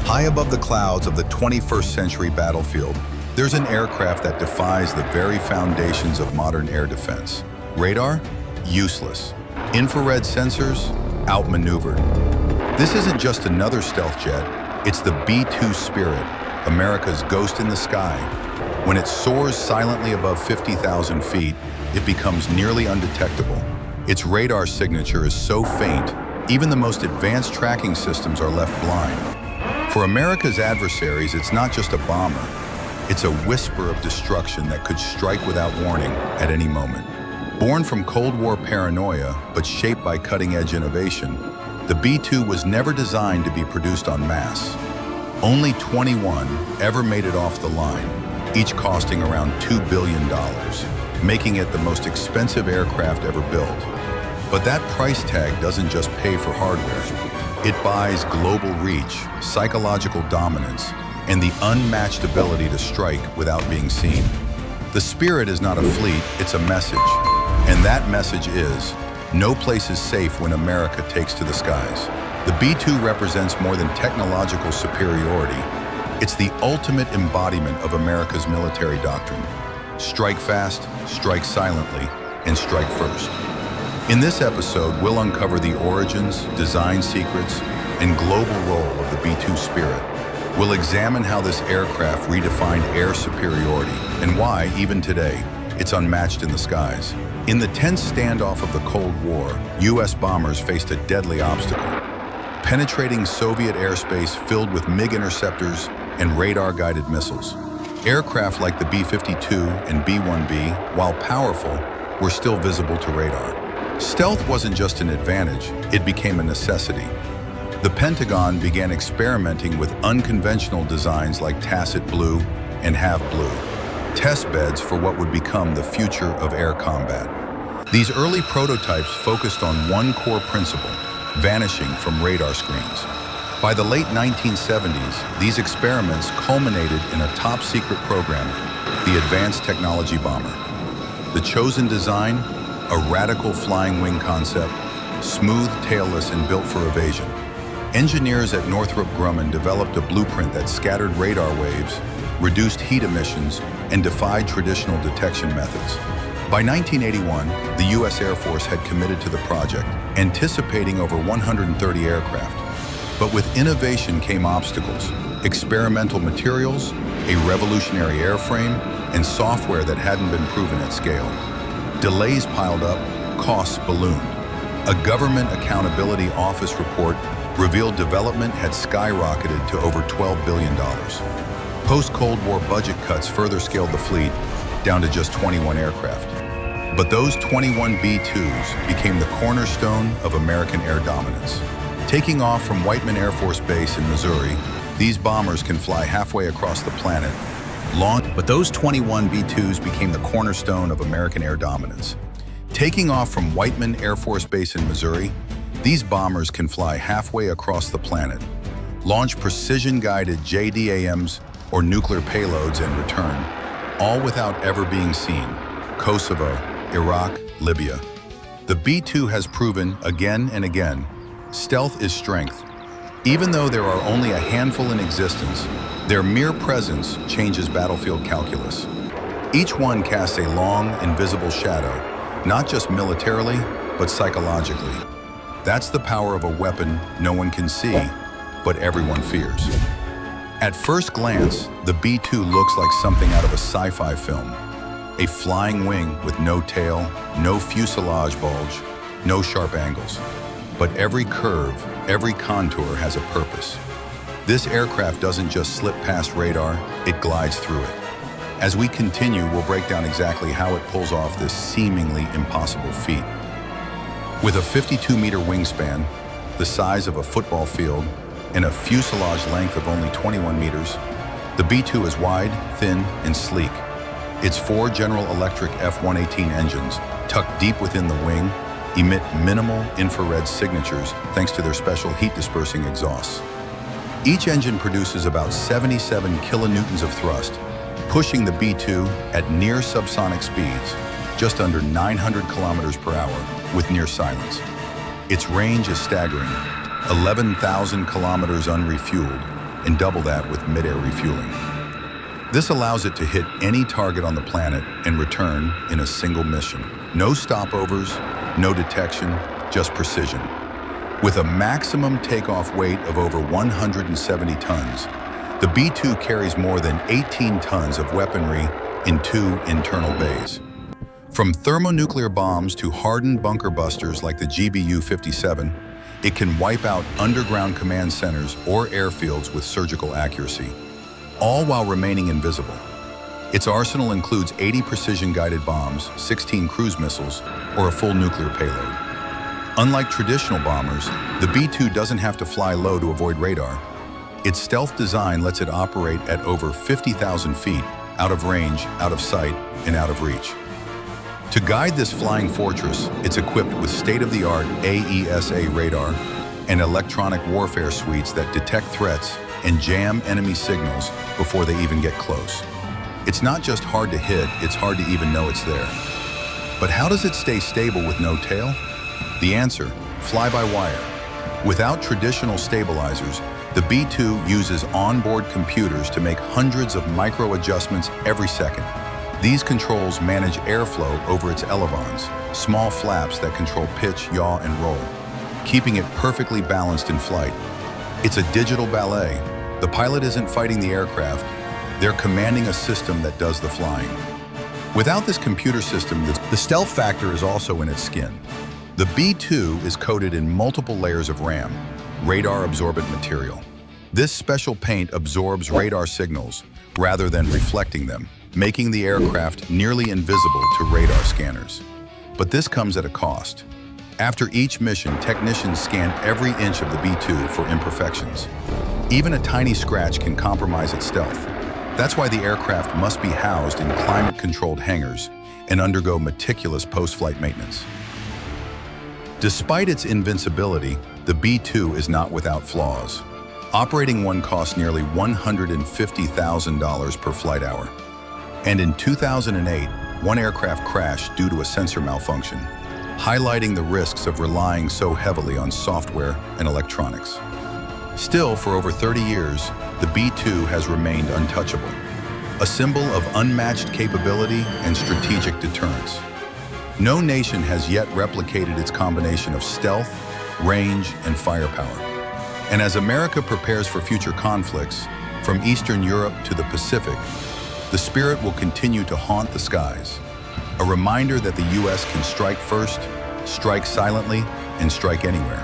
High above the clouds of the 21st century battlefield, there's an aircraft that defies the very foundations of modern air defense. Radar? Useless. Infrared sensors? Outmaneuvered. This isn't just another stealth jet, it's the B-2 Spirit, America's ghost in the sky. When it soars silently above 50,000 feet, it becomes nearly undetectable. Its radar signature is so faint, even the most advanced tracking systems are left blind. For America's adversaries, it's not just a bomber. It's a whisper of destruction that could strike without warning at any moment. Born from Cold War paranoia, but shaped by cutting-edge innovation, the B-2 was never designed to be produced en masse. Only 21 ever made it off the line, each costing around $2 billion, making it the most expensive aircraft ever built. But that price tag doesn't just pay for hardware. It buys global reach, psychological dominance, and the unmatched ability to strike without being seen. The Spirit is not a fleet, it's a message. And that message is, no place is safe when America takes to the skies. The B-2 represents more than technological superiority. It's the ultimate embodiment of America's military doctrine. Strike fast, strike silently, and strike first. In this episode, we'll uncover the origins, design secrets, and global role of the B-2 Spirit. We'll examine how this aircraft redefined air superiority and why, even today, it's unmatched in the skies. In the tense standoff of the Cold War, U.S. bombers faced a deadly obstacle, penetrating Soviet airspace filled with MiG interceptors and radar-guided missiles. Aircraft like the B-52 and B-1B, while powerful, were still visible to radar. Stealth wasn't just an advantage, it became a necessity. The Pentagon began experimenting with unconventional designs like Tacit Blue and Have Blue, test beds for what would become the future of air combat. These early prototypes focused on one core principle, vanishing from radar screens. By the late 1970s, these experiments culminated in a top-secret program, the Advanced Technology Bomber. The chosen design? A radical flying wing concept, smooth, tailless, and built for evasion. Engineers at Northrop Grumman developed a blueprint that scattered radar waves, reduced heat emissions, and defied traditional detection methods. By 1981, the U.S. Air Force had committed to the project, anticipating over 130 aircraft. But with innovation came obstacles, experimental materials, a revolutionary airframe, and software that hadn't been proven at scale. Delays piled up, costs ballooned. A Government Accountability Office report revealed development had skyrocketed to over $12 billion. Post-Cold War budget cuts further scaled the fleet down to just 21 aircraft. But those 21 B-2s became the cornerstone of American air dominance. Taking off from Whiteman Air Force Base in Missouri, these bombers can fly halfway across the planet. But those 21 B-2s became the cornerstone of American air dominance. Taking off from Whiteman Air Force Base in Missouri, these bombers can fly halfway across the planet, launch precision-guided JDAMs or nuclear payloads and return, all without ever being seen. Kosovo, Iraq, Libya. The B-2 has proven again and again, stealth is strength. Even though there are only a handful in existence, their mere presence changes battlefield calculus. Each one casts a long, invisible shadow, not just militarily, but psychologically. That's the power of a weapon no one can see, but everyone fears. At first glance, the B-2 looks like something out of a sci-fi film. A flying wing with no tail, no fuselage bulge, no sharp angles. But every curve, every contour has a purpose. This aircraft doesn't just slip past radar, it glides through it. As we continue, we'll break down exactly how it pulls off this seemingly impossible feat. With a 52-meter wingspan, the size of a football field, and a fuselage length of only 21 meters, the B-2 is wide, thin, and sleek. Its 4 General Electric F-118 engines, tucked deep within the wing, emit minimal infrared signatures thanks to their special heat-dispersing exhausts. Each engine produces about 77 kilonewtons of thrust, pushing the B-2 at near subsonic speeds, just under 900 kilometers per hour, with near silence. Its range is staggering, 11,000 kilometers unrefueled, and double that with mid-air refueling. This allows it to hit any target on the planet and return in a single mission. No stopovers, no detection, just precision. With a maximum takeoff weight of over 170 tons, the B-2 carries more than 18 tons of weaponry in 2 internal bays. From thermonuclear bombs to hardened bunker busters like the GBU-57, it can wipe out underground command centers or airfields with surgical accuracy, all while remaining invisible. Its arsenal includes 80 precision-guided bombs, 16 cruise missiles, or a full nuclear payload. Unlike traditional bombers, the B-2 doesn't have to fly low to avoid radar. Its stealth design lets it operate at over 50,000 feet, out of range, out of sight, and out of reach. To guide this flying fortress, it's equipped with state-of-the-art AESA radar and electronic warfare suites that detect threats and jam enemy signals before they even get close. It's not just hard to hit, it's hard to even know it's there. But how does it stay stable with no tail? The answer, fly-by-wire. Without traditional stabilizers, the B-2 uses onboard computers to make hundreds of micro-adjustments every second. These controls manage airflow over its elevons, small flaps that control pitch, yaw, and roll, keeping it perfectly balanced in flight. It's a digital ballet. The pilot isn't fighting the aircraft, they're commanding a system that does the flying. Without this computer system, the stealth factor is also in its skin. The B-2 is coated in multiple layers of RAM, radar-absorbent material. This special paint absorbs radar signals rather than reflecting them, making the aircraft nearly invisible to radar scanners. But this comes at a cost. After each mission, technicians scan every inch of the B-2 for imperfections. Even a tiny scratch can compromise its stealth. That's why the aircraft must be housed in climate-controlled hangars and undergo meticulous post-flight maintenance. Despite its invincibility, the B-2 is not without flaws. Operating one costs nearly $150,000 per flight hour. And in 2008, one aircraft crashed due to a sensor malfunction, highlighting the risks of relying so heavily on software and electronics. Still, for over 30 years, the B-2 has remained untouchable, a symbol of unmatched capability and strategic deterrence. No nation has yet replicated its combination of stealth, range, and firepower. And as America prepares for future conflicts, from Eastern Europe to the Pacific, the Spirit will continue to haunt the skies, a reminder that the U.S. can strike first, strike silently, and strike anywhere.